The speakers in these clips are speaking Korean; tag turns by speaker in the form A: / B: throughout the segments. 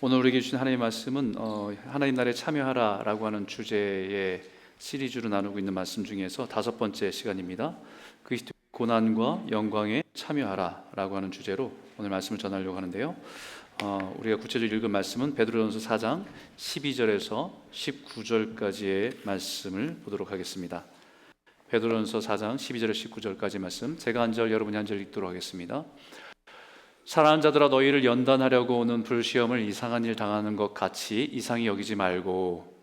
A: 오늘 우리에게 주신 하나님의 말씀은 하나님 나라에 참여하라라고 하는 주제의 시리즈로 나누고 있는 말씀 중에서 5번째 시간입니다. 그리스도의 고난과 영광에 참여하라라고 하는 주제로 오늘 말씀을 전하려고 하는데요. 우리가 구체적으로 읽은 말씀은 베드로전서 4장 12절에서 19절까지의 말씀을 보도록 하겠습니다. 베드로전서 4장 12절에서 19절까지 말씀, 제가 한 절, 여러분이 한 절 읽도록 하겠습니다. 사랑하는 자들아, 너희를 연단하려고 오는 불시험을 이상한 일 당하는 것 같이 이상히 여기지 말고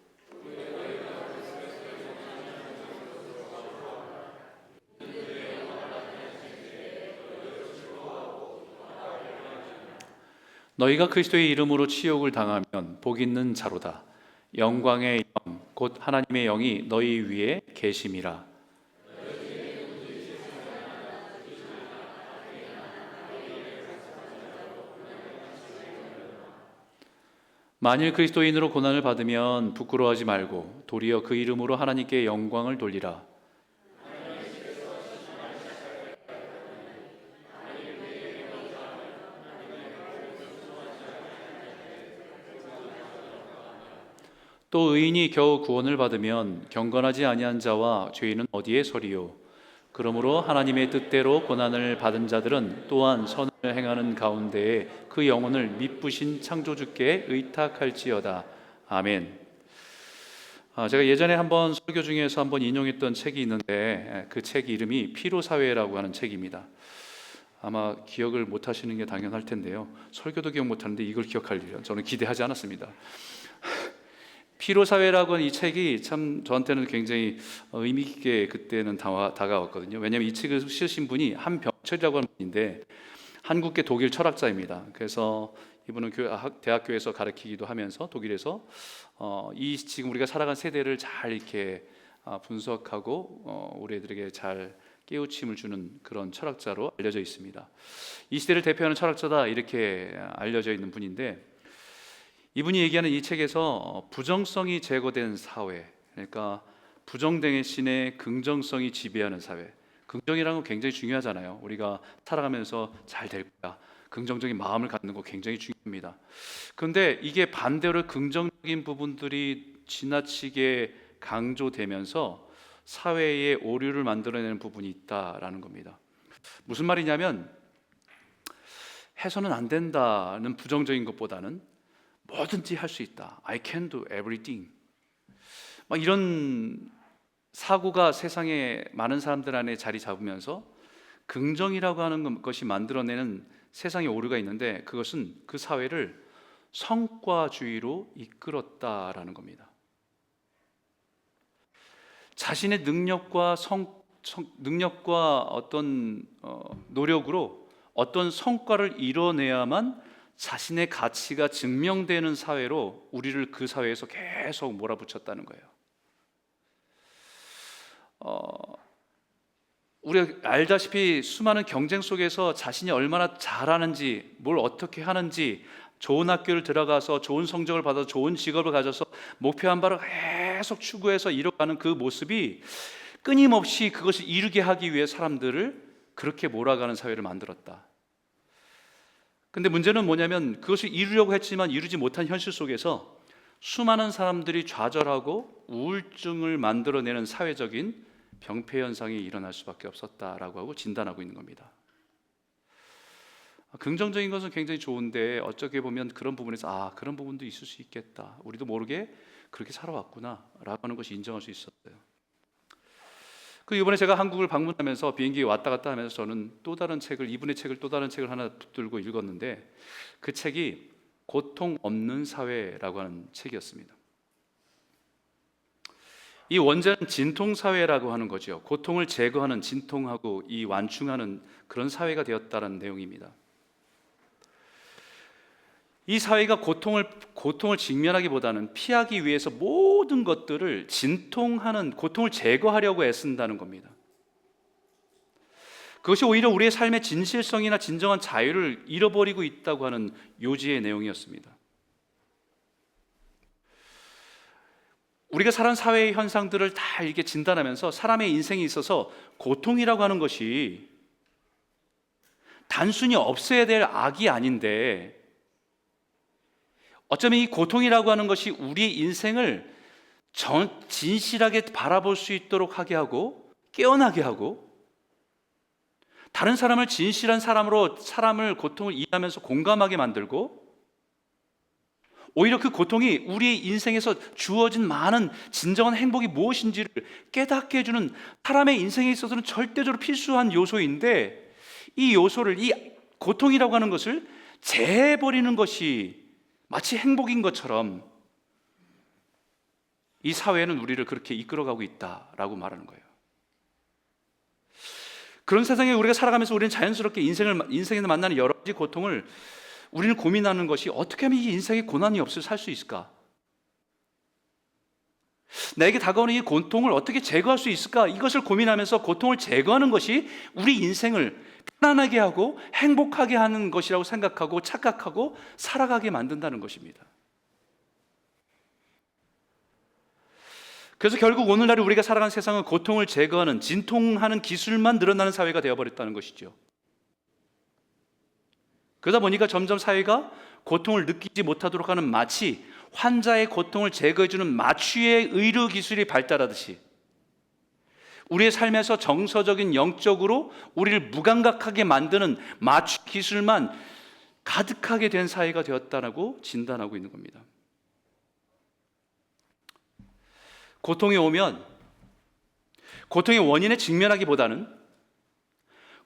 A: 너희가 그리스도의 이름으로 치욕을 당하면 복 있는 자로다. 영광의 영, 곧 하나님의 영이 너희 위에 계심이라. 만일 그리스도인으로 고난을 받으면 부끄러워하지 말고 도리어 그 이름으로 하나님께 영광을 돌리라. 또 의인이 겨우 구원을 받으면 경건하지 아니한 자와 죄인은 어디에 서리요. 그러므로 하나님의 뜻대로 고난을 받은 자들은 또한 선을 행하는 가운데에 그 영혼을 미쁘신 창조주께 의탁할지어다. 아멘. 제가 예전에 한번 설교 중에서 한번 인용했던 책이 있는데 그 책 이름이 피로사회라고 하는 책입니다. 아마 기억을 못 하시는 게 당연할 텐데요. 설교도 기억 못 하는데 이걸 기억할 일은 저는 기대하지 않았습니다. 피로사회라고 하는 이 책이 참 저한테는 굉장히 의미 있게 그때는 다가왔거든요. 왜냐하면 이 책을 쓰신 분이 한병철이라고 하는 분인데 한국계 독일 철학자입니다. 그래서 이분은 대학교에서 가르치기도 하면서 독일에서 이 지금 우리가 살아간 세대를 잘 이렇게 분석하고 우리 애들에게 잘 깨우침을 주는 그런 철학자로 알려져 있습니다. 이 시대를 대표하는 철학자다 이렇게 알려져 있는 분인데, 이분이 얘기하는 이 책에서 부정성이 제거된 사회, 그러니까 부정 대신에 긍정성이 지배하는 사회. 긍정이라는 건 굉장히 중요하잖아요. 우리가 살아가면서 잘 될 거야, 긍정적인 마음을 갖는 거 굉장히 중요합니다. 그런데 이게 반대로 긍정적인 부분들이 지나치게 강조되면서 사회에 오류를 만들어내는 부분이 있다라는 겁니다. 무슨 말이냐면, 해서는 안 된다는 부정적인 것보다는 뭐든지 할 수 있다. I can do everything. 막 이런 사고가 세상에 많은 사람들 안에 자리 잡으면서 긍정이라고 하는 것이 만들어내는 세상의 오류가 있는데, 그것은 그 사회를 성과주의로 이끌었다라는 겁니다. 자신의 능력과 능력과 어떤 노력으로 어떤 성과를 이뤄내야만 자신의 가치가 증명되는 사회로 우리를 그 사회에서 계속 몰아붙였다는 거예요. 우리가 알다시피 수많은 경쟁 속에서 자신이 얼마나 잘하는지, 뭘 어떻게 하는지, 좋은 학교를 들어가서 좋은 성적을 받아서 좋은 직업을 가져서 목표한 바를 계속 추구해서 이뤄가는 그 모습이 끊임없이 그것을 이루게 하기 위해 사람들을 그렇게 몰아가는 사회를 만들었다. 근데 문제는 뭐냐면, 그것을 이루려고 했지만 이루지 못한 현실 속에서 수많은 사람들이 좌절하고 우울증을 만들어내는 사회적인 병폐 현상이 일어날 수밖에 없었다라고 하고 진단하고 있는 겁니다. 긍정적인 것은 굉장히 좋은데 어떻게 보면 그런 부분에서 그런 부분도 있을 수 있겠다, 우리도 모르게 그렇게 살아왔구나 라고 하는 것이 인정할 수 있었어요. 이번에 제가 한국을 방문하면서 비행기에 왔다 갔다 하면서 저는 또 다른 책을, 이분의 책을 또 다른 책을 하나 붙들고 읽었는데, 그 책이 고통 없는 사회라고 하는 책이었습니다. 이 원제는 진통사회라고 하는 거죠. 고통을 제거하는, 진통하고 이 완충하는 그런 사회가 되었다는 내용입니다. 이 사회가 고통을 직면하기보다는 피하기 위해서 모든 것들을 진통하는, 고통을 제거하려고 애쓴다는 겁니다. 그것이 오히려 우리의 삶의 진실성이나 진정한 자유를 잃어버리고 있다고 하는 요지의 내용이었습니다. 우리가 살아온 사회의 현상들을 다 이렇게 진단하면서 사람의 인생에 있어서 고통이라고 하는 것이 단순히 없애야 될 악이 아닌데 어쩌면 이 고통이라고 하는 것이 우리의 인생을 진실하게 바라볼 수 있도록 하게 하고 깨어나게 하고 다른 사람을 진실한 사람으로 사람을 고통을 이해하면서 공감하게 만들고 오히려 그 고통이 우리의 인생에서 주어진 많은 진정한 행복이 무엇인지를 깨닫게 해주는 사람의 인생에 있어서는 절대적으로 필수한 요소인데 이 요소를 이 고통이라고 하는 것을 제해버리는 것이 마치 행복인 것처럼 이 사회는 우리를 그렇게 이끌어가고 있다라고 말하는 거예요. 그런 세상에 우리가 살아가면서 우리는 자연스럽게 인생에서 만나는 여러 가지 고통을 우리는 고민하는 것이 어떻게 하면 이 인생에 고난이 없이 살 수 있을까? 나에게 다가오는 이 고통을 어떻게 제거할 수 있을까? 이것을 고민하면서 고통을 제거하는 것이 우리 인생을 편안하게 하고 행복하게 하는 것이라고 생각하고 착각하고 살아가게 만든다는 것입니다. 그래서 결국 오늘날 우리가 살아가는 세상은 고통을 제거하는 진통하는 기술만 늘어나는 사회가 되어버렸다는 것이죠. 그러다 보니까 점점 사회가 고통을 느끼지 못하도록 하는 마치 환자의 고통을 제거해주는 마취의 의료 기술이 발달하듯이 우리의 삶에서 정서적인 영적으로 우리를 무감각하게 만드는 마취 기술만 가득하게 된 사회가 되었다고 진단하고 있는 겁니다. 고통이 오면 고통의 원인에 직면하기보다는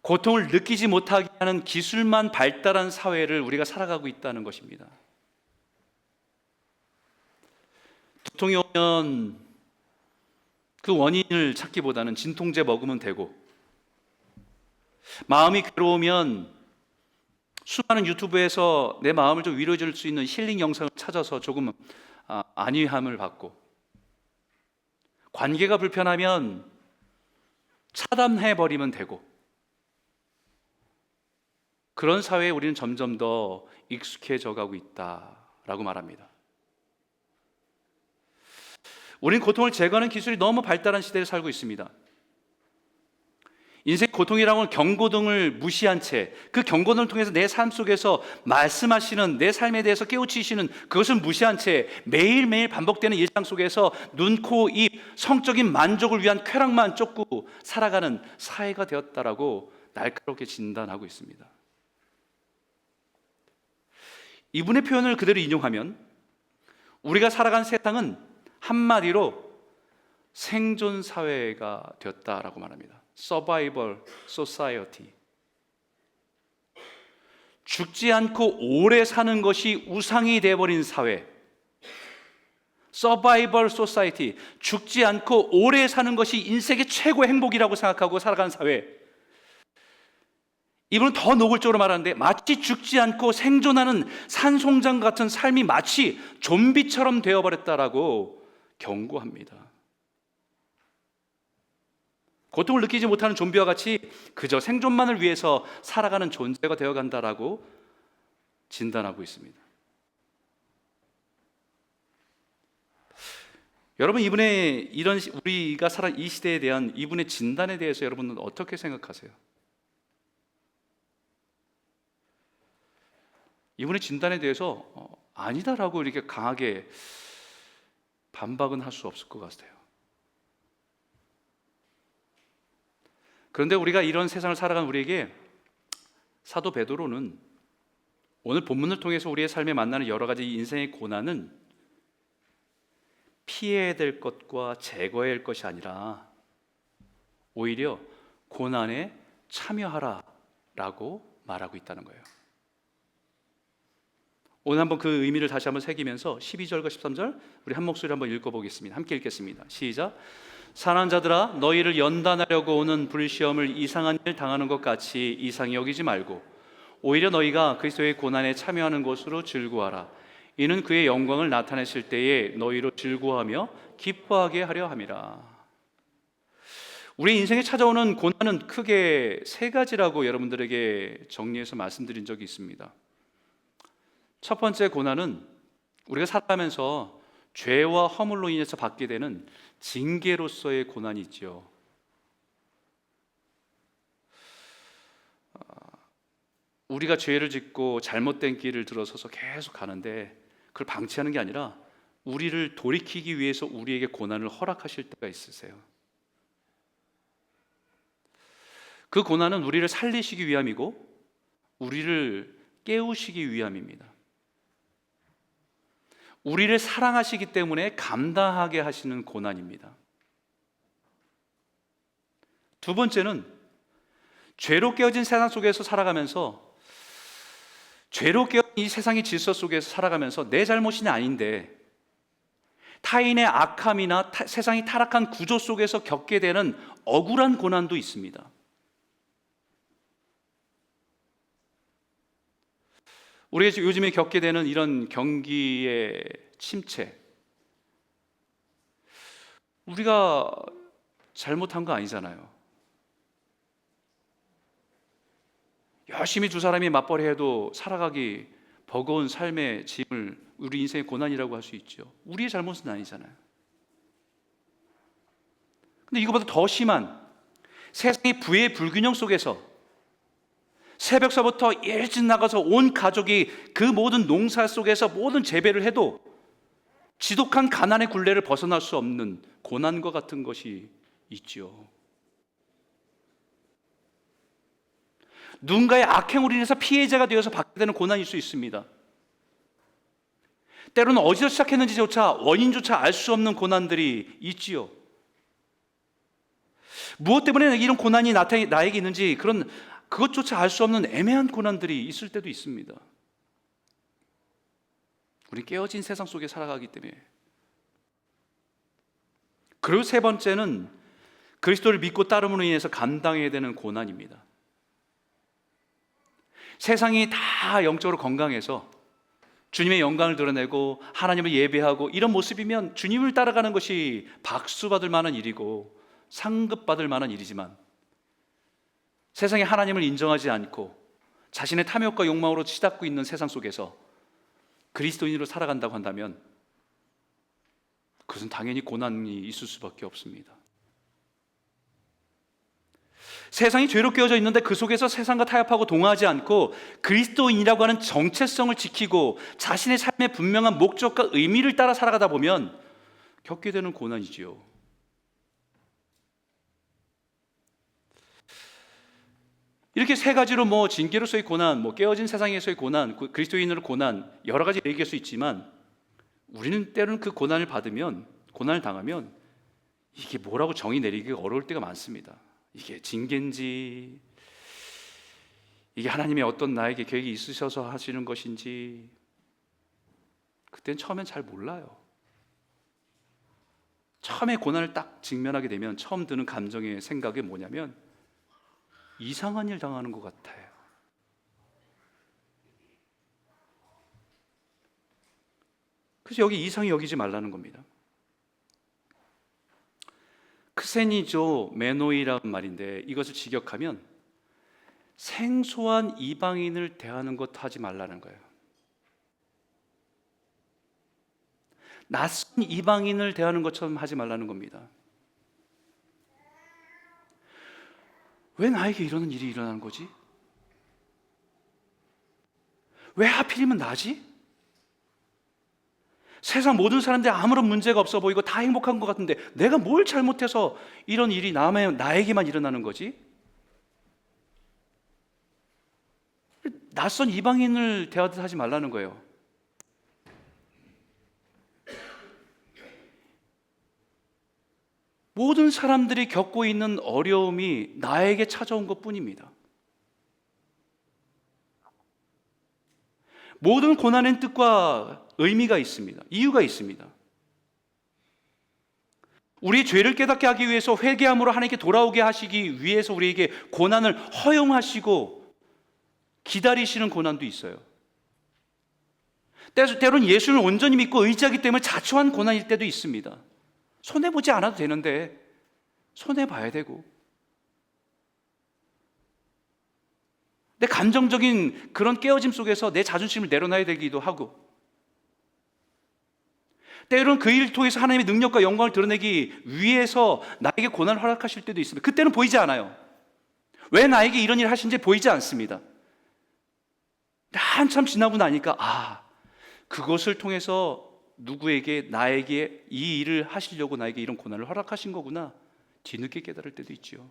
A: 고통을 느끼지 못하게 하는 기술만 발달한 사회를 우리가 살아가고 있다는 것입니다. 두통이 오면 그 원인을 찾기보다는 진통제 먹으면 되고, 마음이 괴로우면 수많은 유튜브에서 내 마음을 좀 위로해 줄 수 있는 힐링 영상을 찾아서 조금 안위함을 받고, 관계가 불편하면 차단해버리면 되고, 그런 사회에 우리는 점점 더 익숙해져 가고 있다라고 말합니다. 우리는 고통을 제거하는 기술이 너무 발달한 시대에 살고 있습니다. 인생 고통이라고 하는 경고등을 무시한 채 그 경고등을 통해서 내 삶 속에서 말씀하시는 내 삶에 대해서 깨우치시는 그것을 무시한 채 매일매일 반복되는 일상 속에서 눈, 코, 입, 성적인 만족을 위한 쾌락만 쫓고 살아가는 사회가 되었다라고 날카롭게 진단하고 있습니다. 이분의 표현을 그대로 인용하면 우리가 살아간 세상은 한마디로 생존 사회가 되었다라고 말합니다. Survival Society. 죽지 않고 오래 사는 것이 우상이 되어버린 사회. Survival Society. 죽지 않고 오래 사는 것이 인생의 최고의 행복이라고 생각하고 살아가는 사회. 이분은 더 노골적으로 말하는데 마치 죽지 않고 생존하는 산송장 같은 삶이 마치 좀비처럼 되어버렸다라고 경고합니다. 고통을 느끼지 못하는 좀비와 같이 그저 생존만을 위해서 살아가는 존재가 되어간다라고 진단하고 있습니다. 여러분, 이분의 이런 우리가 살아 이 시대에 대한 이분의 진단에 대해서 여러분은 어떻게 생각하세요? 이분의 진단에 대해서 아니다라고 이렇게 강하게 반박은 할 수 없을 것 같아요. 그런데 우리가 이런 세상을 살아가는 우리에게 사도 베드로는 오늘 본문을 통해서 우리의 삶에 만나는 여러 가지 인생의 고난은 피해야 될 것과 제거해야 할 것이 아니라 오히려 고난에 참여하라라고 말하고 있다는 거예요. 오늘 한번 그 의미를 다시 한번 새기면서 12절과 13절 우리 한 목소리 한번 읽어보겠습니다. 함께 읽겠습니다. 시작. 사랑하는 자들아, 너희를 연단하려고 오는 불시험을 이상한 일 당하는 것 같이 이상히 여기지 말고 오히려 너희가 그리스도의 고난에 참여하는 것으로 즐거워하라. 이는 그의 영광을 나타내실 때에 너희로 즐거워하며 기뻐하게 하려 함이라. 우리 인생에 찾아오는 고난은 크게 세 가지라고 여러분들에게 정리해서 말씀드린 적이 있습니다. 첫 번째 고난은 우리가 살아가면서 죄와 허물로 인해서 받게 되는 징계로서의 고난이 있죠. 우리가 죄를 짓고 잘못된 길을 들어서서 계속 가는데 그걸 방치하는 게 아니라 우리를 돌이키기 위해서 우리에게 고난을 허락하실 때가 있으세요. 그 고난은 우리를 살리시기 위함이고 우리를 깨우시기 위함입니다. 우리를 사랑하시기 때문에 감당하게 하시는 고난입니다. 두 번째는 죄로 깨어진 세상 속에서 살아가면서, 죄로 깨어진 이 세상의 질서 속에서 살아가면서 내 잘못이 아닌데 타인의 악함이나 세상이 타락한 구조 속에서 겪게 되는 억울한 고난도 있습니다. 우리가 요즘에 겪게 되는 이런 경기의 침체, 우리가 잘못한 거 아니잖아요. 열심히 두 사람이 맞벌이해도 살아가기 버거운 삶의 짐을 우리 인생의 고난이라고 할 수 있죠. 우리의 잘못은 아니잖아요. 근데 이거보다 더 심한 세상의 부의 불균형 속에서 새벽서부터 일찍 나가서 온 가족이 그 모든 농사 속에서 모든 재배를 해도 지독한 가난의 굴레를 벗어날 수 없는 고난과 같은 것이 있죠. 누군가의 악행으로 인해서 피해자가 되어서 받게 되는 고난일 수 있습니다. 때로는 어디서 시작했는지조차 원인조차 알 수 없는 고난들이 있지요. 무엇 때문에 이런 고난이 나에게 있는지 그것조차 알 수 없는 애매한 고난들이 있을 때도 있습니다. 우리 깨어진 세상 속에 살아가기 때문에. 그리고 세 번째는 그리스도를 믿고 따름으로 인해서 감당해야 되는 고난입니다. 세상이 다 영적으로 건강해서 주님의 영광을 드러내고 하나님을 예배하고 이런 모습이면 주님을 따라가는 것이 박수받을 만한 일이고 상급받을 만한 일이지만, 세상에 하나님을 인정하지 않고 자신의 탐욕과 욕망으로 치닫고 있는 세상 속에서 그리스도인으로 살아간다고 한다면 그것은 당연히 고난이 있을 수밖에 없습니다. 세상이 죄로 깨어져 있는데 그 속에서 세상과 타협하고 동화하지 않고 그리스도인이라고 하는 정체성을 지키고 자신의 삶의 분명한 목적과 의미를 따라 살아가다 보면 겪게 되는 고난이지요. 이렇게 세 가지로 징계로서의 고난, 깨어진 세상에서의 고난, 그리스도인으로 고난, 여러 가지 얘기할 수 있지만 우리는 때로는 그 고난을 당하면 이게 뭐라고 정의 내리기가 어려울 때가 많습니다. 이게 징계인지, 이게 하나님의 어떤 나에게 계획이 있으셔서 하시는 것인지, 그때는 처음엔 잘 몰라요. 처음에 고난을 딱 직면하게 되면 처음 드는 감정의 생각이 뭐냐면 이상한 일 당하는 것 같아요. 그래서 여기 이상히 여기지 말라는 겁니다. 크세니조 메노이라는 말인데 이것을 직역하면 생소한 이방인을 대하는 것 하지 말라는 거예요. 낯선 이방인을 대하는 것처럼 하지 말라는 겁니다. 왜 나에게 이러는 일이 일어나는 거지? 왜 하필이면 나지? 세상 모든 사람들이 아무런 문제가 없어 보이고 다 행복한 것 같은데 내가 뭘 잘못해서 이런 일이 나에게만 일어나는 거지? 낯선 이방인을 대하듯 하지 말라는 거예요. 모든 사람들이 겪고 있는 어려움이 나에게 찾아온 것뿐입니다. 모든 고난의 뜻과 의미가 있습니다. 이유가 있습니다. 우리 죄를 깨닫게 하기 위해서 회개함으로 하나님께 돌아오게 하시기 위해서 우리에게 고난을 허용하시고 기다리시는 고난도 있어요. 때로는 예수를 온전히 믿고 의지하기 때문에 자초한 고난일 때도 있습니다. 손해보지 않아도 되는데 손해봐야 되고, 내 감정적인 그런 깨어짐 속에서 내 자존심을 내려놔야 되기도 하고, 때로는 그 일을 통해서 하나님의 능력과 영광을 드러내기 위해서 나에게 고난을 허락하실 때도 있습니다. 그때는 보이지 않아요. 왜 나에게 이런 일을 하신지 보이지 않습니다. 한참 지나고 나니까 그것을 통해서 누구에게, 나에게 이 일을 하시려고 나에게 이런 고난을 허락하신 거구나 뒤늦게 깨달을 때도 있지요.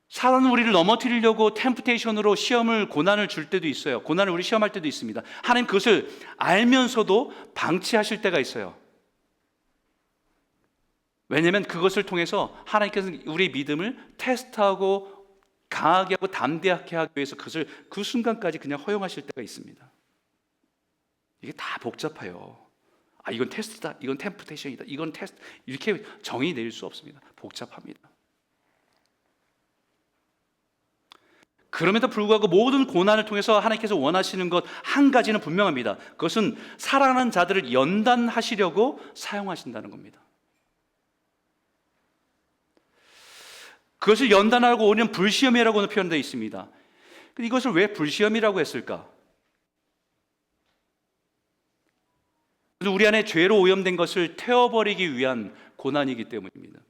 A: 사단은 우리를 넘어뜨리려고 템프테이션으로 시험을, 고난을 줄 때도 있어요. 고난을 우리 시험할 때도 있습니다. 하나님 그것을 알면서도 방치하실 때가 있어요. 왜냐하면 그것을 통해서 하나님께서는 우리의 믿음을 테스트하고 강하게 하고 담대하게 하기 위해서 그것을 그 순간까지 그냥 허용하실 때가 있습니다. 이게 다 복잡해요. 이건 테스트다, 이건 템프테이션이다, 이건 테스트, 이렇게 정의 내릴 수 없습니다. 복잡합니다. 그럼에도 불구하고 모든 고난을 통해서 하나님께서 원하시는 것 한 가지는 분명합니다. 그것은 사랑하는 자들을 연단하시려고 사용하신다는 겁니다. 그것을 연단하고 오는 불시험이라고는 표현되어 있습니다. 근데 이것을 왜 불시험이라고 했을까? 우리 안에 죄로 오염된 것을 태워버리기 위한 고난이기 때문입니다.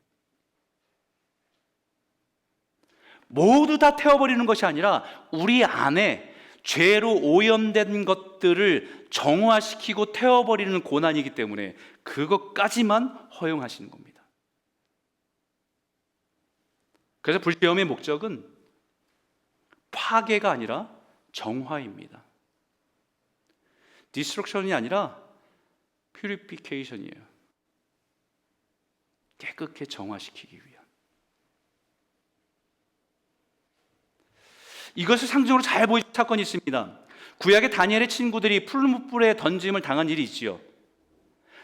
A: 모두 다 태워버리는 것이 아니라 우리 안에 죄로 오염된 것들을 정화시키고 태워버리는 고난이기 때문에 그것까지만 허용하시는 겁니다. 그래서 불시험의 목적은 파괴가 아니라 정화입니다. 디스트럭션이 아니라 퓨리피케이션이에요. 깨끗하게 정화시키기 위한. 이것을 상징으로 잘 보이는 사건이 있습니다. 구약의 다니엘의 친구들이 풀무불에 던짐을 당한 일이 있지요.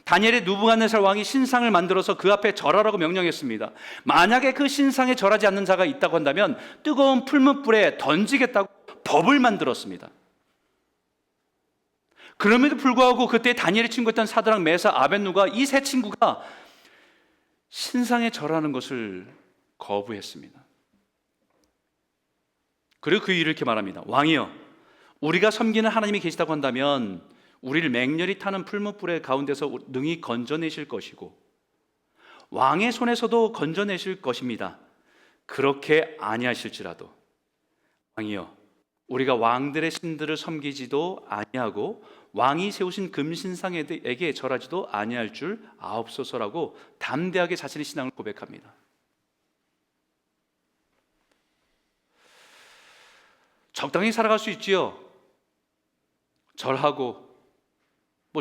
A: 다니엘의 느부갓네살 왕이 신상을 만들어서 그 앞에 절하라고 명령했습니다. 만약에 그 신상에 절하지 않는 자가 있다고 한다면 뜨거운 풀무불에 던지겠다고 법을 만들었습니다. 그럼에도 불구하고 그때 다니엘의 친구였던 사드락, 메삭, 아벳누가, 이 세 친구가 신상에 절하는 것을 거부했습니다. 그리고 그 일을 이렇게 말합니다. 왕이여, 우리가 섬기는 하나님이 계시다고 한다면 우리를 맹렬히 타는 풀무불의 가운데서 능히 건져내실 것이고 왕의 손에서도 건져내실 것입니다. 그렇게 아니하실지라도 왕이여, 우리가 왕들의 신들을 섬기지도 아니하고 왕이 세우신 금신상에게 절하지도 아니할 줄 아옵소서라고 담대하게 자신의 신앙을 고백합니다. 적당히 살아갈 수 있지요. 절하고,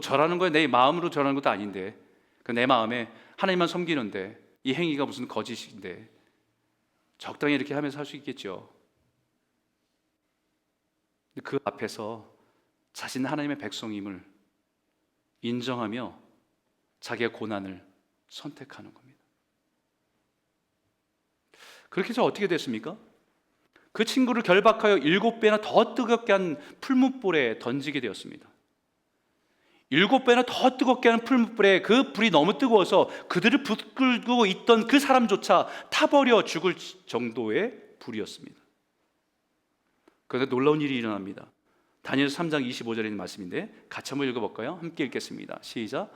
A: 절하는 거야 내 마음으로 절하는 것도 아닌데, 내 마음에 하나님만 섬기는데 이 행위가 무슨 거짓인데, 적당히 이렇게 하면서 살 수 있겠죠. 그 앞에서 자신은 하나님의 백성임을 인정하며 자기의 고난을 선택하는 겁니다. 그렇게 해서 어떻게 됐습니까? 그 친구를 결박하여 7배나 더 뜨겁게 한 풀무불에 던지게 되었습니다. 7배나 더 뜨겁게 하는 풀무불에 그 불이 너무 뜨거워서 그들을 붙들고 있던 그 사람조차 타버려 죽을 정도의 불이었습니다. 그런데 놀라운 일이 일어납니다. 다니엘 3장 25절에 있는 말씀인데 같이 한번 읽어볼까요? 함께 읽겠습니다. 시작.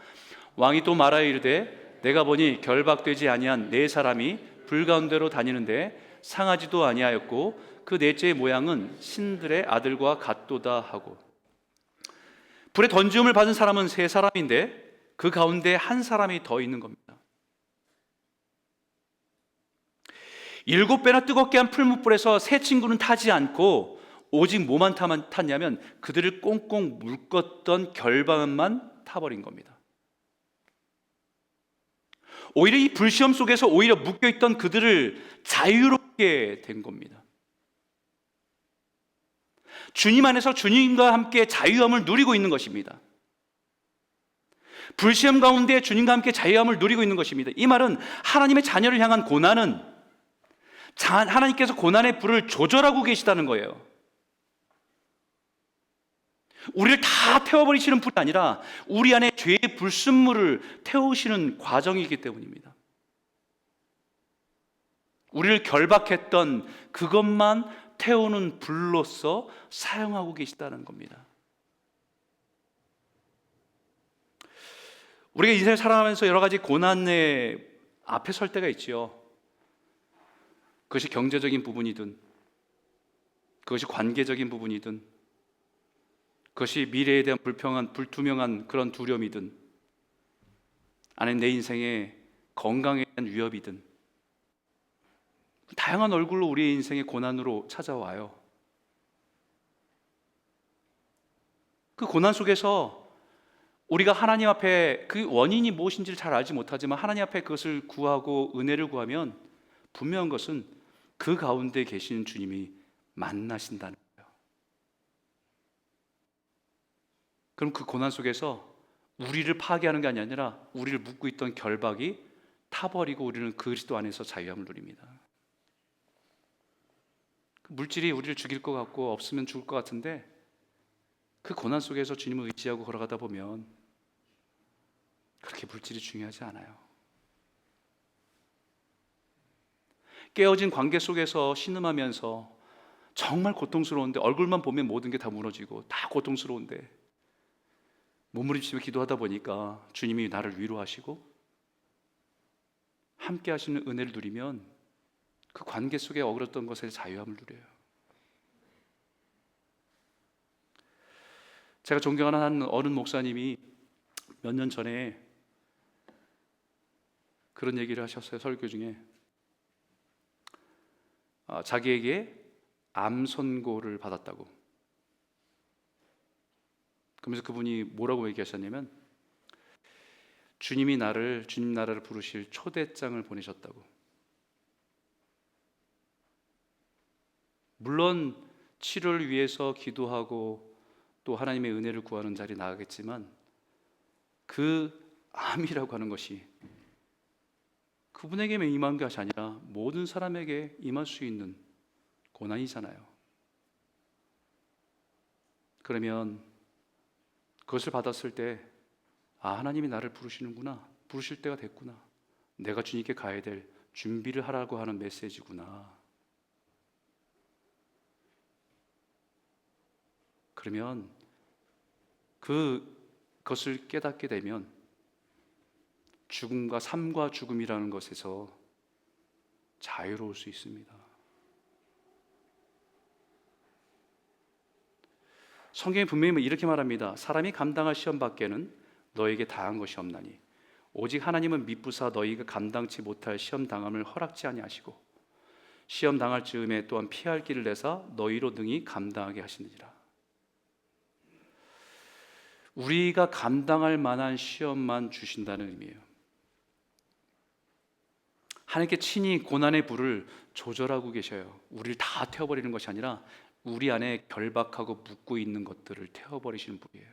A: 왕이 또 말하여 이르되 내가 보니 결박되지 아니한 네 사람이 불 가운데로 다니는데 상하지도 아니하였고 그 넷째의 모양은 신들의 아들과 같도다 하고, 불에 던지움을 받은 사람은 3사람인데 그 가운데 한 사람이 더 있는 겁니다. 7배나 뜨겁게 한 풀무불에서 세 친구는 타지 않고 오직 뭐만 탔냐면 그들을 꽁꽁 묶었던 결박만 타버린 겁니다. 오히려 이 불시험 속에서 오히려 묶여있던 그들을 자유롭게 된 겁니다. 주님 안에서 주님과 함께 자유함을 누리고 있는 것입니다. 불시험 가운데 주님과 함께 자유함을 누리고 있는 것입니다. 이 말은 하나님의 자녀를 향한 고난은 하나님께서 고난의 불을 조절하고 계시다는 거예요. 우리를 다 태워버리시는 불이 아니라 우리 안에 죄의 불순물을 태우시는 과정이기 때문입니다. 우리를 결박했던 그것만 태우는 불로서 사용하고 계시다는 겁니다. 우리가 인생을 살아가면서 여러 가지 고난의 앞에 설 때가 있지요. 그것이 경제적인 부분이든 그것이 관계적인 부분이든, 그것이 미래에 대한 불투명한 그런 두려움이든, 아니면 내 인생의 건강에 대한 위협이든, 다양한 얼굴로 우리의 인생의 고난으로 찾아와요. 그 고난 속에서 우리가 하나님 앞에 그 원인이 무엇인지를 잘 알지 못하지만 하나님 앞에 그것을 구하고 은혜를 구하면 분명한 것은 그 가운데 계시는 주님이 만나신다는 거예요. 그럼 그 고난 속에서 우리를 파괴하는 게 아니라 우리를 묶고 있던 결박이 타버리고 우리는 그리스도 안에서 자유함을 누립니다. 물질이 우리를 죽일 것 같고 없으면 죽을 것 같은데, 그 고난 속에서 주님을 의지하고 걸어가다 보면 그렇게 물질이 중요하지 않아요. 깨어진 관계 속에서 신음하면서 정말 고통스러운데, 얼굴만 보면 모든 게 다 무너지고 다 고통스러운데 몸부림치며 기도하다 보니까 주님이 나를 위로하시고 함께 하시는 은혜를 누리면 그 관계 속에 어그렀던 것에 자유함을 누려요. 제가 존경하는 한 어른 목사님이 몇 년 전에 그런 얘기를 하셨어요. 설교 중에 자기에게 암 선고를 받았다고. 그러면서 그분이 뭐라고 얘기하셨냐면, 주님 나라를 부르실 초대장을 보내셨다고. 물론 치료를 위해서 기도하고 또 하나님의 은혜를 구하는 자리에 나가겠지만, 그 암이라고 하는 것이 그분에게만 임한 것이 아니라 모든 사람에게 임할 수 있는 고난이잖아요. 그러면 그것을 받았을 때, 하나님이 나를 부르시는구나, 부르실 때가 됐구나, 내가 주님께 가야 될 준비를 하라고 하는 메시지구나. 그러면 그것을 깨닫게 되면 삶과 죽음이라는 것에서 자유로울 수 있습니다. 성경에 분명히 이렇게 말합니다. 사람이 감당할 시험 밖에는 너에게 다한 것이 없나니 오직 하나님은 미쁘사 너희가 감당치 못할 시험 당함을 허락지 아니하시고 시험 당할 즈음에 또한 피할 길을 내사 너희로 능히 감당하게 하시느니라. 우리가 감당할 만한 시험만 주신다는 의미예요. 하나님께 친히 고난의 불을 조절하고 계셔요. 우리를 다 태워버리는 것이 아니라 우리 안에 결박하고 묶고 있는 것들을 태워버리시는 분이에요.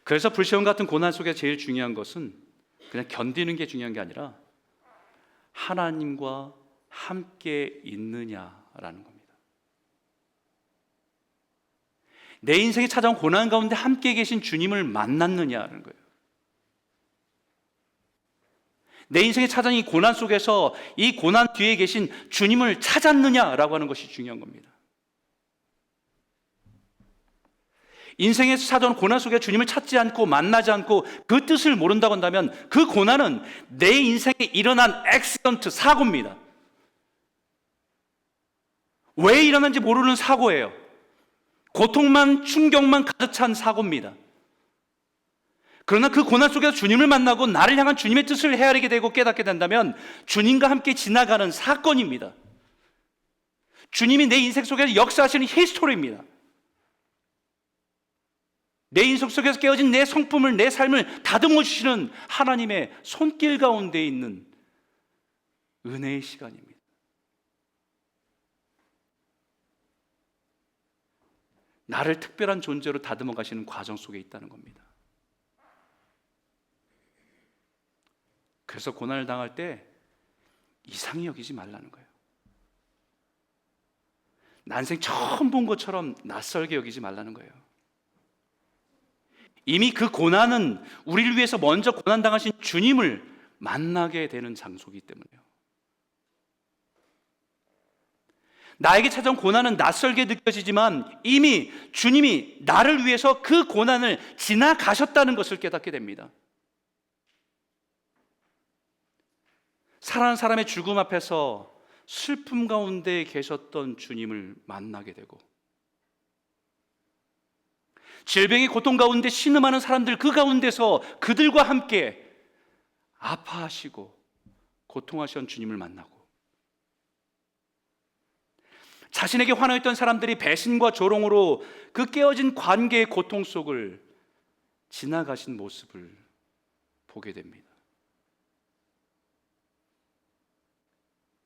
A: 그래서 불시험 같은 고난 속에 제일 중요한 것은 그냥 견디는 게 중요한 게 아니라 하나님과 함께 있느냐라는 겁니다. 내 인생에 찾아온 고난 가운데 함께 계신 주님을 만났느냐라는 거예요. 내 인생에 찾아온 이 고난 속에서 이 고난 뒤에 계신 주님을 찾았느냐라고 하는 것이 중요한 겁니다. 인생에서 찾아온 고난 속에 주님을 찾지 않고 만나지 않고 그 뜻을 모른다고 한다면 그 고난은 내 인생에 일어난 액시던트, 사고입니다. 왜 일어난지 모르는 사고예요. 고통만, 충격만 가득 찬 사고입니다. 그러나 그 고난 속에서 주님을 만나고 나를 향한 주님의 뜻을 헤아리게 되고 깨닫게 된다면 주님과 함께 지나가는 사건입니다. 주님이 내 인생 속에서 역사하시는 히스토리입니다. 내 인생 속에서 깨어진 내 성품을, 내 삶을 다듬어 주시는 하나님의 손길 가운데 있는 은혜의 시간입니다. 나를 특별한 존재로 다듬어 가시는 과정 속에 있다는 겁니다. 그래서 고난을 당할 때 이상히 여기지 말라는 거예요. 난생 처음 본 것처럼 낯설게 여기지 말라는 거예요. 이미 그 고난은 우리를 위해서 먼저 고난당하신 주님을 만나게 되는 장소이기 때문에요. 나에게 찾아온 고난은 낯설게 느껴지지만 이미 주님이 나를 위해서 그 고난을 지나가셨다는 것을 깨닫게 됩니다. 사랑하는 사람의 죽음 앞에서 슬픔 가운데 계셨던 주님을 만나게 되고, 질병의 고통 가운데 신음하는 사람들 그 가운데서 그들과 함께 아파하시고 고통하시던 주님을 만나고, 자신에게 화나있던 사람들이 배신과 조롱으로 그 깨어진 관계의 고통 속을 지나가신 모습을 보게 됩니다.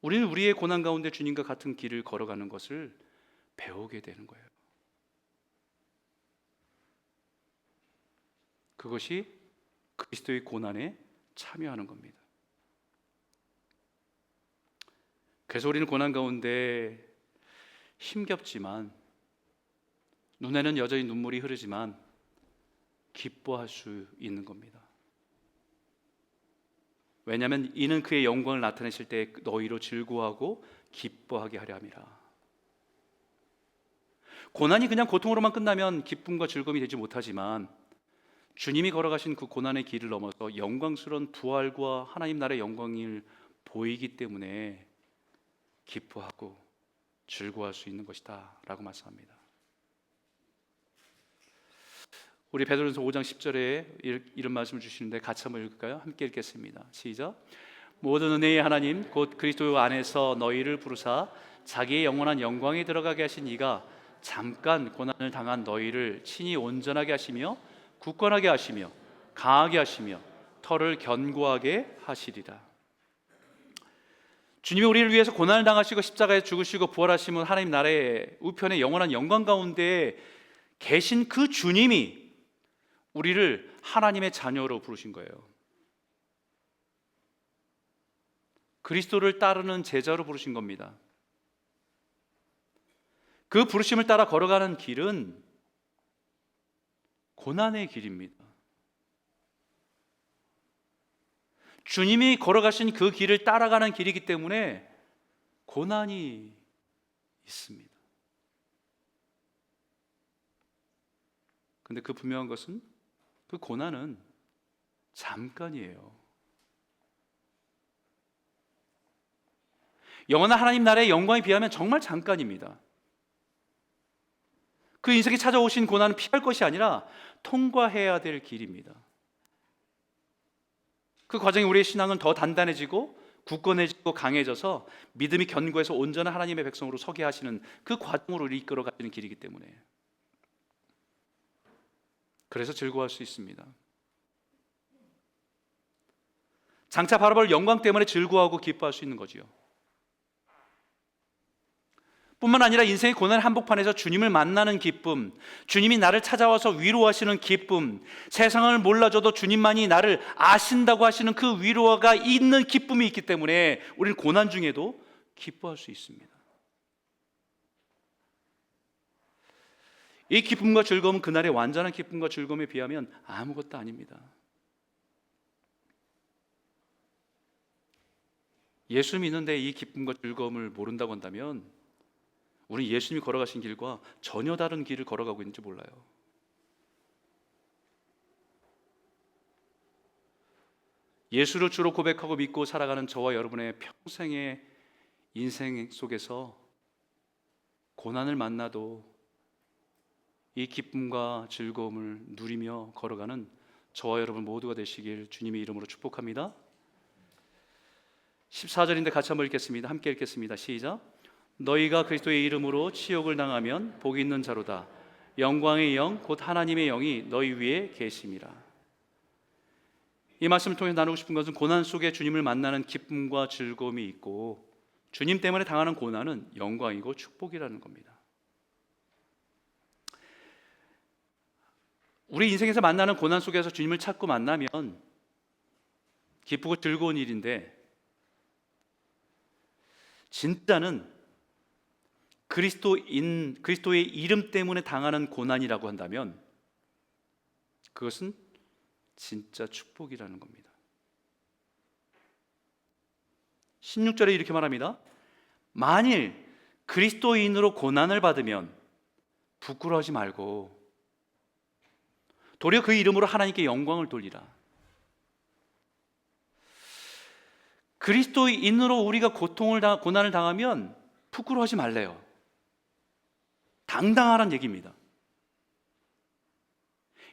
A: 우리는 우리의 고난 가운데 주님과 같은 길을 걸어가는 것을 배우게 되는 거예요. 그것이 그리스도의 고난에 참여하는 겁니다. 그래서 우리는 고난 가운데 힘겹지만, 눈에는 여전히 눈물이 흐르지만 기뻐할 수 있는 겁니다. 왜냐하면 이는 그의 영광을 나타내실 때 너희로 즐거워하고 기뻐하게 하려 함이라. 고난이 그냥 고통으로만 끝나면 기쁨과 즐거움이 되지 못하지만, 주님이 걸어가신 그 고난의 길을 넘어서 영광스러운 부활과 하나님 나라의 영광을 보이기 때문에 기뻐하고 즐거워할 수 있는 것이다 라고 말씀합니다. 우리 베드로전서 5장 10절에 이런 말씀을 주시는데 같이 한번 읽을까요? 함께 읽겠습니다. 시작. 모든 은혜의 하나님 곧 그리스도 안에서 너희를 부르사 자기의 영원한 영광에 들어가게 하신 이가 잠깐 고난을 당한 너희를 친히 온전하게 하시며 굳건하게 하시며 강하게 하시며 털을 견고하게 하시리라. 주님이 우리를 위해서 고난을 당하시고 십자가에 죽으시고 부활하시면 하나님 나라의 우편의 영원한 영광 가운데 계신 그 주님이 우리를 하나님의 자녀로 부르신 거예요. 그리스도를 따르는 제자로 부르신 겁니다. 그 부르심을 따라 걸어가는 길은 고난의 길입니다. 주님이 걸어가신 그 길을 따라가는 길이기 때문에 고난이 있습니다. 그런데 그 분명한 것은 그 고난은 잠깐이에요. 영원한 하나님 나라의 영광에 비하면 정말 잠깐입니다. 그 인생에 찾아오신 고난은 피할 것이 아니라 통과해야 될 길입니다. 그 과정에 우리의 신앙은 더 단단해지고 굳건해지고 강해져서 믿음이 견고해서 온전한 하나님의 백성으로 서게 하시는 그 과정으로 우리를 이끌어 가시는 길이기 때문에, 그래서 즐거워할 수 있습니다. 장차 바라볼 영광 때문에 즐거워하고 기뻐할 수 있는 거지요. 뿐만 아니라 인생의 고난 한복판에서 주님을 만나는 기쁨, 주님이 나를 찾아와서 위로하시는 기쁨, 세상을 몰라줘도 주님만이 나를 아신다고 하시는 그 위로가 있는 기쁨이 있기 때문에 우리는 고난 중에도 기뻐할 수 있습니다. 이 기쁨과 즐거움은 그날의 완전한 기쁨과 즐거움에 비하면 아무것도 아닙니다. 예수 믿는데 이 기쁨과 즐거움을 모른다고 한다면 우리 예수님이 걸어가신 길과 전혀 다른 길을 걸어가고 있는지 몰라요. 예수를 주로 고백하고 믿고 살아가는 저와 여러분의 평생의 인생 속에서 고난을 만나도 이 기쁨과 즐거움을 누리며 걸어가는 저와 여러분 모두가 되시길 주님의 이름으로 축복합니다. 14절인데 같이 한번 읽겠습니다. 함께 읽겠습니다. 시작. 너희가 그리스도의 이름으로 치욕을 당하면 복이 있는 자로다. 영광의 영 곧 하나님의 영이 너희 위에 계심이라. 이 말씀을 통해서 나누고 싶은 것은 고난 속에 주님을 만나는 기쁨과 즐거움이 있고, 주님 때문에 당하는 고난은 영광이고 축복이라는 겁니다. 우리 인생에서 만나는 고난 속에서 주님을 찾고 만나면 기쁘고 즐거운 일인데, 진짜는 그리스도의 이름 때문에 당하는 고난이라고 한다면 그것은 진짜 축복이라는 겁니다. 16절에 이렇게 말합니다. 만일 그리스도인으로 고난을 받으면 부끄러워하지 말고 도리어 그 이름으로 하나님께 영광을 돌리라. 그리스도인으로 우리가 고난을 당하면 부끄러워하지 말래요. 당당하란 얘기입니다.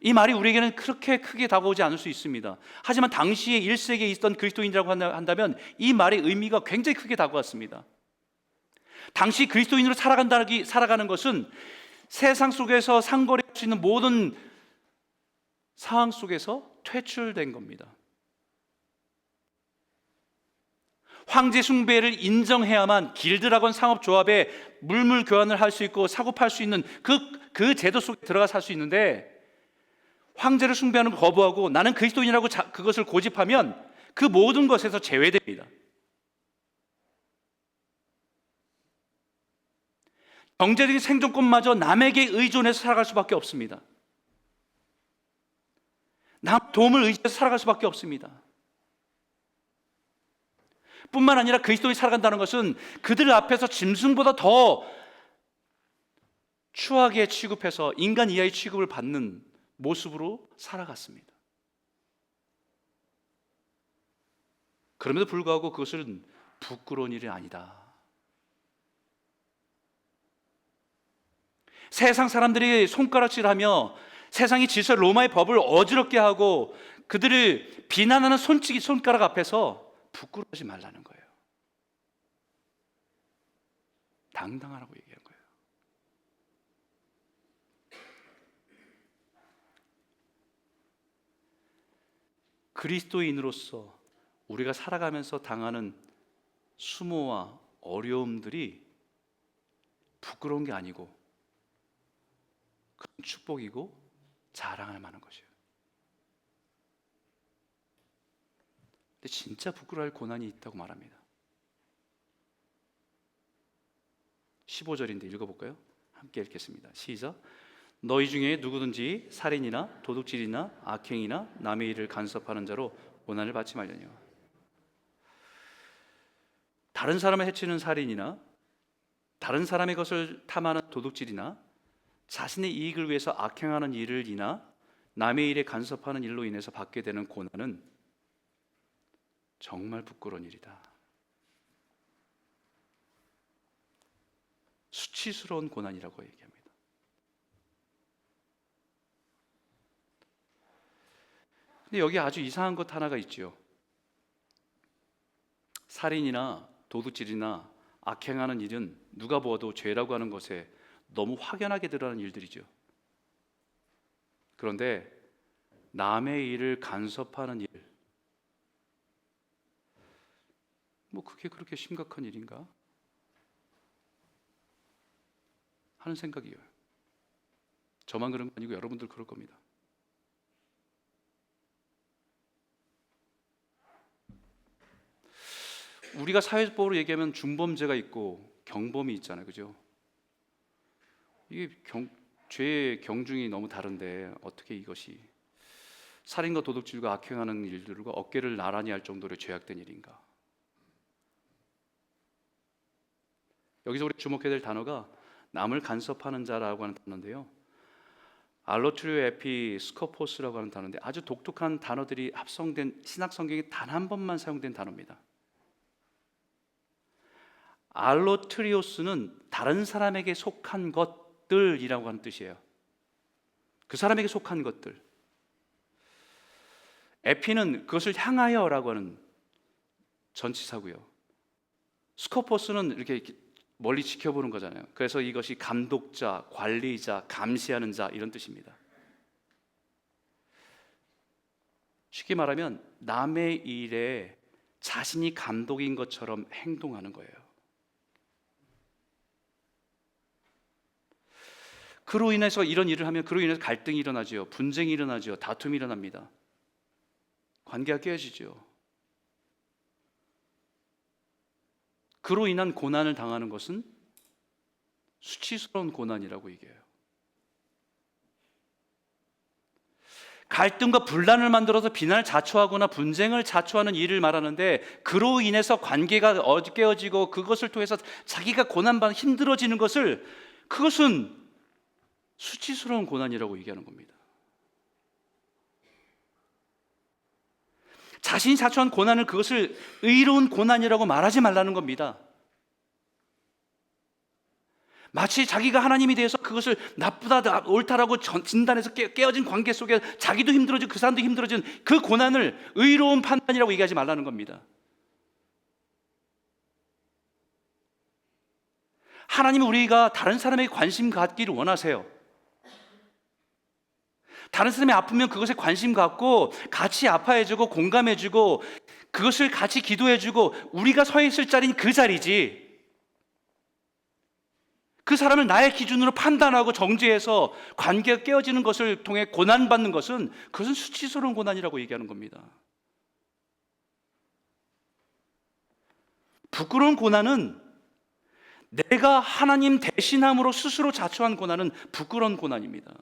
A: 이 말이 우리에게는 그렇게 크게 다가오지 않을 수 있습니다. 하지만 당시에 1세기에 있던 그리스도인이라고 한다면 이 말의 의미가 굉장히 크게 다가왔습니다. 당시 그리스도인으로 살아가는 것은 세상 속에서 상거래할 수 있는 모든 상황 속에서 퇴출된 겁니다. 황제 숭배를 인정해야만 길드라곤 상업조합에 물물 교환을 할 수 있고 사고 팔 수 있는 그 제도 속에 들어가 살 수 있는데, 황제를 숭배하는 걸 거부하고 나는 그리스도인이라고 그것을 고집하면 그 모든 것에서 제외됩니다. 경제적인 생존권마저 남에게 의존해서 살아갈 수밖에 없습니다. 남 도움을 의지해서 살아갈 수밖에 없습니다. 뿐만 아니라 그리스도인이 살아간다는 것은 그들 앞에서 짐승보다 더 추하게 취급해서 인간 이하의 취급을 받는 모습으로 살아갔습니다. 그럼에도 불구하고 그것은 부끄러운 일이 아니다. 세상 사람들이 손가락질하며 세상의 질서, 로마의 법을 어지럽게 하고 그들을 비난하는 손가락 앞에서 부끄러워하지 말라는 거예요. 당당하라고 얘기한 거예요. 그리스도인으로서 우리가 살아가면서 당하는 수모와 어려움들이 부끄러운 게 아니고 큰 축복이고 자랑할 만한 것이에요. 근데 진짜 부끄러워할 고난이 있다고 말합니다. 15절인데 읽어볼까요? 함께 읽겠습니다. 시작. 너희 중에 누구든지 살인이나 도둑질이나 악행이나 남의 일을 간섭하는 자로 고난을 받지 말려니와. 다른 사람을 해치는 살인이나 다른 사람의 것을 탐하는 도둑질이나 자신의 이익을 위해서 악행하는 일이나 남의 일에 간섭하는 일로 인해서 받게 되는 고난은 정말 부끄러운 일이다. 수치스러운 고난이라고 얘기합니다. 근데 여기 아주 이상한 것 하나가 있죠. 살인이나 도둑질이나 악행하는 일은 누가 보아도 죄라고 하는 것에 너무 확연하게 드러나는 일들이죠. 그런데 남의 일을 간섭하는 일, 그게 그렇게 심각한 일인가 하는 생각이에요. 저만 그런 거 아니고 여러분들 그럴 겁니다. 우리가 사회법으로 얘기하면 중범죄가 있고 경범이 있잖아요, 그죠? 이게 죄의 경중이 너무 다른데 어떻게 이것이 살인과 도둑질과 악행하는 일들과 어깨를 나란히 할 정도로 죄악된 일인가? 여기서 우리 주목해야 될 단어가 남을 간섭하는 자라고 하는 단어인데요, 알로트리오 에피 스코포스라고 하는 단어인데 아주 독특한 단어들이 합성된 신약 성경에 단 한 번만 사용된 단어입니다. 알로트리오스는 다른 사람에게 속한 것들이라고 하는 뜻이에요. 그 사람에게 속한 것들. 에피는 그것을 향하여라고 하는 전치사고요. 스코포스는 이렇게 멀리 지켜보는 거잖아요. 그래서 이것이 감독자, 관리자, 감시하는 자 이런 뜻입니다. 쉽게 말하면 남의 일에 자신이 감독인 것처럼 행동하는 거예요. 그로 인해서 이런 일을 하면 그로 인해서 갈등이 일어나죠. 분쟁이 일어나죠. 다툼이 일어납니다. 관계가 깨어지죠. 그로 인한 고난을 당하는 것은 수치스러운 고난이라고 얘기해요. 갈등과 분란을 만들어서 비난을 자초하거나 분쟁을 자초하는 일을 말하는데, 그로 인해서 관계가 깨어지고 그것을 통해서 자기가 고난받아 힘들어지는 그것은 수치스러운 고난이라고 얘기하는 겁니다. 자신이 자초한 고난을 그것을 의로운 고난이라고 말하지 말라는 겁니다. 마치 자기가 하나님이 되어서 그것을 나쁘다, 옳다라고 진단해서 깨어진 관계 속에 자기도 힘들어지고 그 사람도 힘들어진 그 고난을 의로운 판단이라고 얘기하지 말라는 겁니다. 하나님은 우리가 다른 사람에게 관심 갖기를 원하세요. 다른 사람이 아프면 그것에 관심 갖고 같이 아파해주고 공감해주고 그것을 같이 기도해주고 우리가 서 있을 자리는 그 자리지, 그 사람을 나의 기준으로 판단하고 정죄해서 관계가 깨어지는 것을 통해 고난받는 것은 그것은 수치스러운 고난이라고 얘기하는 겁니다. 부끄러운 고난은 내가 하나님 대신함으로 스스로 자초한 고난은 부끄러운 고난입니다.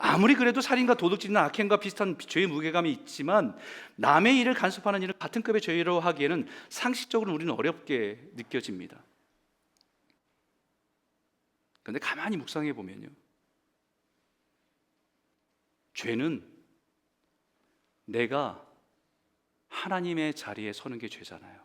A: 아무리 그래도 살인과 도둑질이나 악행과 비슷한 죄의 무게감이 있지만 남의 일을 간섭하는 일을 같은 급의 죄로 하기에는 상식적으로 우리는 어렵게 느껴집니다. 그런데 가만히 묵상해 보면요, 죄는 내가 하나님의 자리에 서는 게 죄잖아요.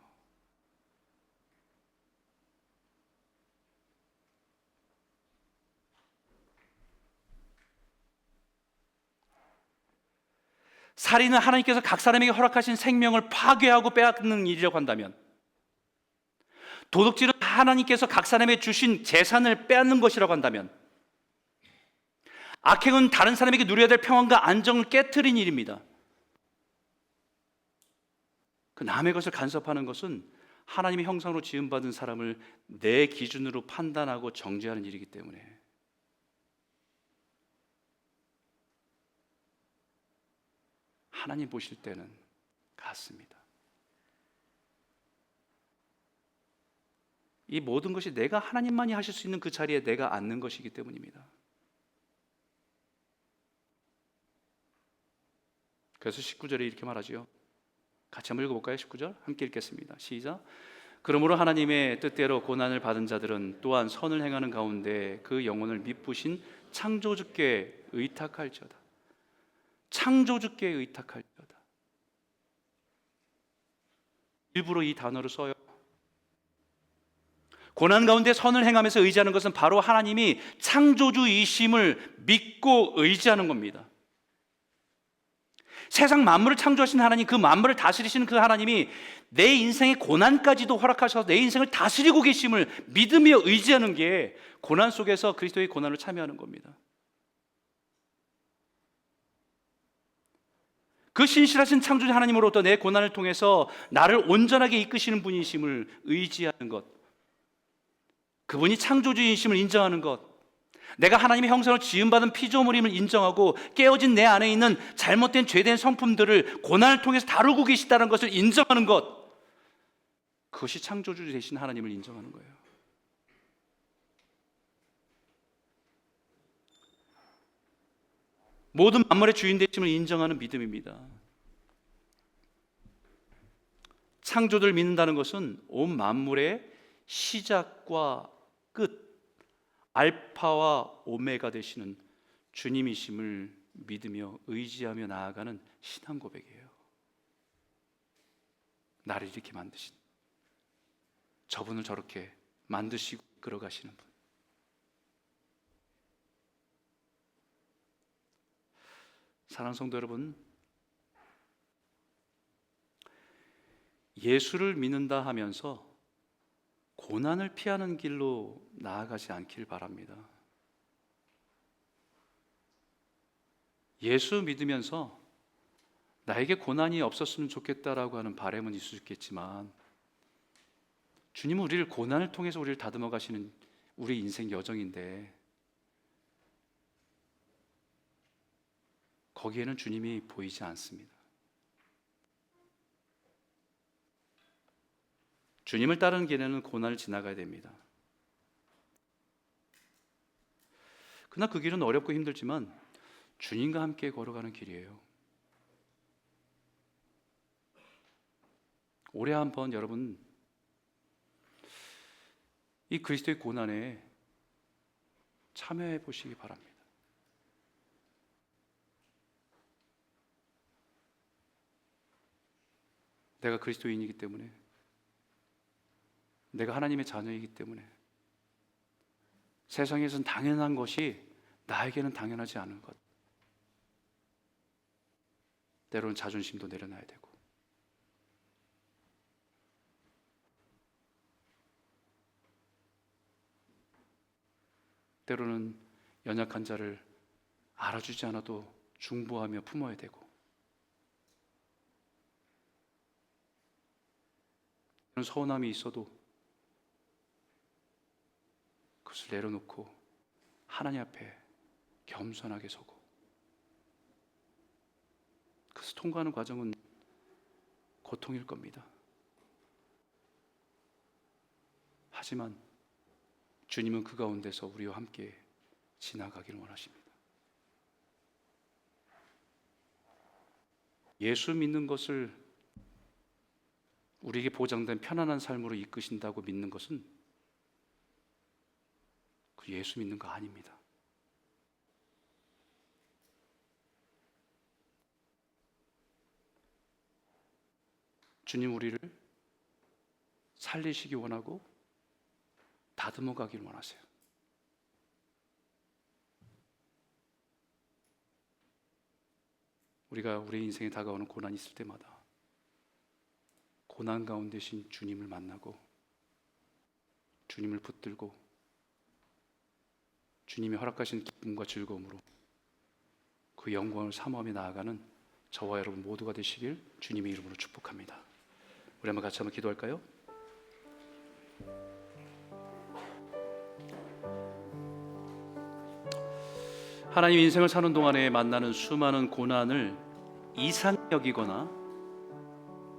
A: 살인은 하나님께서 각 사람에게 허락하신 생명을 파괴하고 빼앗는 일이라고 한다면, 도둑질은 하나님께서 각 사람에게 주신 재산을 빼앗는 것이라고 한다면, 악행은 다른 사람에게 누려야 될 평안과 안정을 깨트린 일입니다. 그 남의 것을 간섭하는 것은 하나님의 형상으로 지음받은 사람을 내 기준으로 판단하고 정죄하는 일이기 때문에 하나님 보실 때는 같습니다. 이 모든 것이 내가 하나님만이 하실 수 있는 그 자리에 내가 앉는 것이기 때문입니다. 그래서 19절에 이렇게 말하지요. 같이 한번 읽어볼까요? 19절 함께 읽겠습니다. 시작. 그러므로 하나님의 뜻대로 고난을 받은 자들은 또한 선을 행하는 가운데 그 영혼을 미쁘신 창조주께 의탁할지어다. 창조주께 의탁할지어다. 일부러 이 단어를 써요. 고난 가운데 선을 행하면서 의지하는 것은 바로 하나님이 창조주이심을 믿고 의지하는 겁니다. 세상 만물을 창조하신 하나님, 그 만물을 다스리시는 그 하나님이 내 인생의 고난까지도 허락하셔서 내 인생을 다스리고 계심을 믿으며 의지하는 게 고난 속에서 그리스도의 고난을 참여하는 겁니다. 그 신실하신 창조주 하나님으로부터 내 고난을 통해서 나를 온전하게 이끄시는 분이심을 의지하는 것, 그분이 창조주이심을 인정하는 것, 내가 하나님의 형상으로 지음받은 피조물임을 인정하고 깨어진 내 안에 있는 잘못된 죄된 성품들을 고난을 통해서 다루고 계시다는 것을 인정하는 것, 그것이 창조주 되신 하나님을 인정하는 거예요. 모든 만물의 주인 되심을 인정하는 믿음입니다. 창조를 믿는다는 것은 온 만물의 시작과 끝, 알파와 오메가 되시는 주님이심을 믿으며 의지하며 나아가는 신앙 고백이에요. 나를 이렇게 만드신, 저분을 저렇게 만드시고 끌어가시는 분. 사랑하는 성도 여러분, 예수를 믿는다 하면서 고난을 피하는 길로 나아가지 않길 바랍니다. 예수 믿으면서 나에게 고난이 없었으면 좋겠다라고 하는 바람은 있을 수 있겠지만, 주님은 우리를 고난을 통해서 우리를 다듬어 가시는 우리 인생 여정인데, 거기에는 주님이 보이지 않습니다. 주님을 따르는 길에는 고난을 지나가야 됩니다. 그러나 그 길은 어렵고 힘들지만 주님과 함께 걸어가는 길이에요. 올해 한번 여러분 이 그리스도의 고난에 참여해 보시기 바랍니다. 내가 그리스도인이기 때문에, 내가 하나님의 자녀이기 때문에 세상에선 당연한 것이 나에게는 당연하지 않은 것. 때로는 자존심도 내려놔야 되고, 때로는 연약한 자를 알아주지 않아도 중보하며 품어야 되고, 서운함이 있어도 그것을 내려놓고 하나님 앞에 겸손하게 서고, 그것을 통과하는 과정은 고통일 겁니다. 하지만 주님은 그 가운데서 우리와 함께 지나가기를 원하십니다. 예수 믿는 것을 우리에게 보장된 편안한 삶으로 이끄신다고 믿는 것은 그 예수 믿는 거 아닙니다. 주님 우리를 살리시기 원하고 다듬어 가길 원하세요. 우리가 우리 인생에 다가오는 고난이 있을 때마다 고난 가운데 신 주님을 만나고 주님을 붙들고 주님이 허락하신 기쁨과 즐거움으로 그 영광을 사모하며 나아가는 저와 여러분 모두가 되시길 주님의 이름으로 축복합니다. 우리 한번 같이 기도할까요? 하나님, 인생을 사는 동안에 만나는 수많은 고난을 이상히 여기거나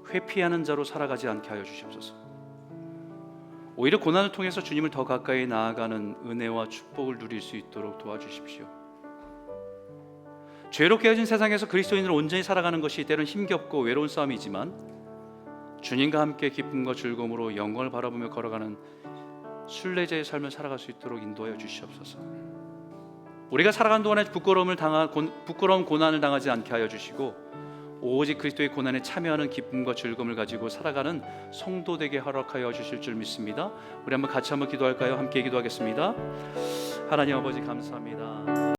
A: 회피하는 자로 살아가지 않게 하여 주시옵소서. 오히려 고난을 통해서 주님을 더 가까이 나아가는 은혜와 축복을 누릴 수 있도록 도와주십시오. 죄로 깨어진 세상에서 그리스도인으로 온전히 살아가는 것이 때론 힘겹고 외로운 싸움이지만 주님과 함께 기쁨과 즐거움으로 영광을 바라보며 걸어가는 순례자의 삶을 살아갈 수 있도록 인도하여 주시옵소서. 우리가 살아가는 동안에 부끄러운 고난을 당하지 않게 하여 주시고 오직 그리스도의 고난에 참여하는 기쁨과 즐거움을 가지고 살아가는 성도 되게 허락하여 주실 줄 믿습니다. 우리 같이 한번 기도할까요? 함께 기도하겠습니다. 하나님 아버지 감사합니다.